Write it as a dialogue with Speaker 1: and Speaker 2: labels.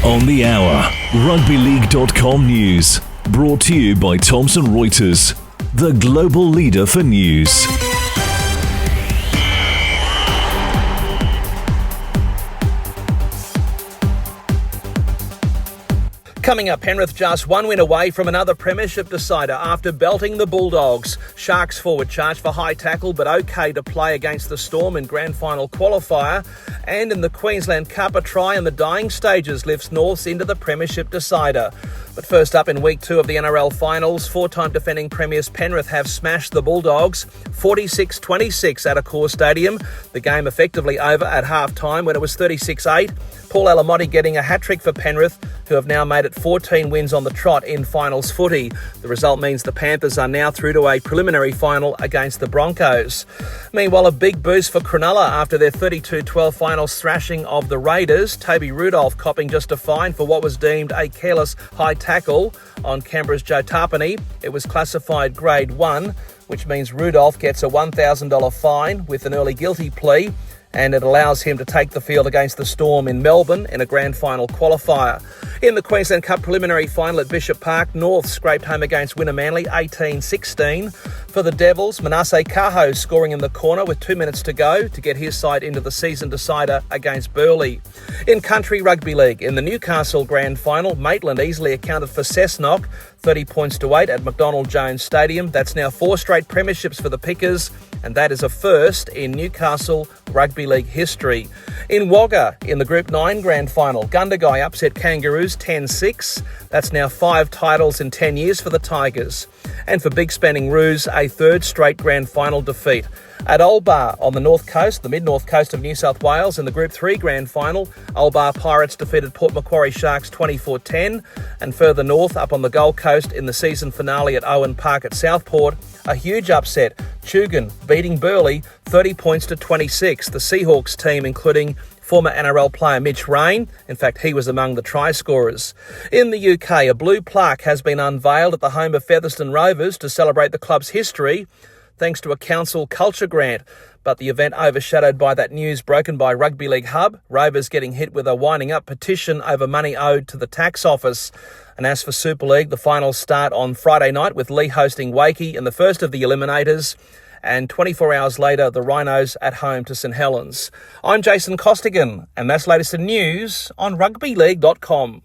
Speaker 1: On the hour, rugbyleague.com news. Brought to you by Thomson Reuters, the global leader for news.
Speaker 2: Coming up, Penrith just one win away from another premiership decider after belting the Bulldogs. Sharks forward charged for high tackle but okay to play against the Storm in grand final qualifier. And in the Queensland Cup, a try in the dying stages lifts Norths into the premiership decider. But first up, in week 2 of the NRL finals, four-time defending premiers Penrith have smashed the Bulldogs 46-26 at Accor Stadium. The game effectively over at half-time when it was 36-8. Paul Alamotti getting a hat-trick for Penrith, who have now made it 14 wins on the trot in finals footy. The result means the Panthers are now through to a preliminary final against the Broncos. Meanwhile, a big boost for Cronulla after their 32-12 finals thrashing of the Raiders. Toby Rudolph copping just a fine for what was deemed a careless high tackle on Canberra's Joe Tarpany. It was classified grade 1, which means Rudolph gets a $1,000 fine with an early guilty plea, and it allows him to take the field against the Storm in Melbourne in a grand final qualifier. In the Queensland Cup preliminary final at Bishop Park, North scraped home against winner Manly 18-16. For the Devils, Manasseh Kaho scoring in the corner with 2 minutes to go to get his side into the season decider against Burleigh. In country rugby league, in the Newcastle grand final, Maitland easily accounted for Cessnock 30-8 at McDonald Jones Stadium. That's now 4 straight premierships for the Pickers, and that is a first in Newcastle rugby league history. In Wagga, in the Group 9 grand final, Gundagai upset Kangaroos 10-6. That's now 5 titles in 10 years for the Tigers. And for Big Spanning Roos, a 3rd straight grand final defeat. At Olbar on the north coast, the mid-north coast of New South Wales, in the Group 3 grand final, Olbar Pirates defeated Port Macquarie Sharks 24-10. And further north, up on the Gold Coast, in the season finale at Owen Park at Southport, a huge upset, Tugun beating Burleigh 30-26. The Seahawks team, including former NRL player Mitch Rain. In fact, he was among the try scorers. In the UK, a blue plaque has been unveiled at the home of Featherston Rovers to celebrate the club's history, thanks to a council culture grant. But the event overshadowed by that news broken by Rugby League Hub, Rovers getting hit with a winding up petition over money owed to the tax office. And as for Super League, the finals start on Friday night with Leigh hosting Wakey in the first of the eliminators. And 24 hours later, the Rhinos at home to St Helens. I'm Jason Costigan, and that's latest in news on rugbyleague.com.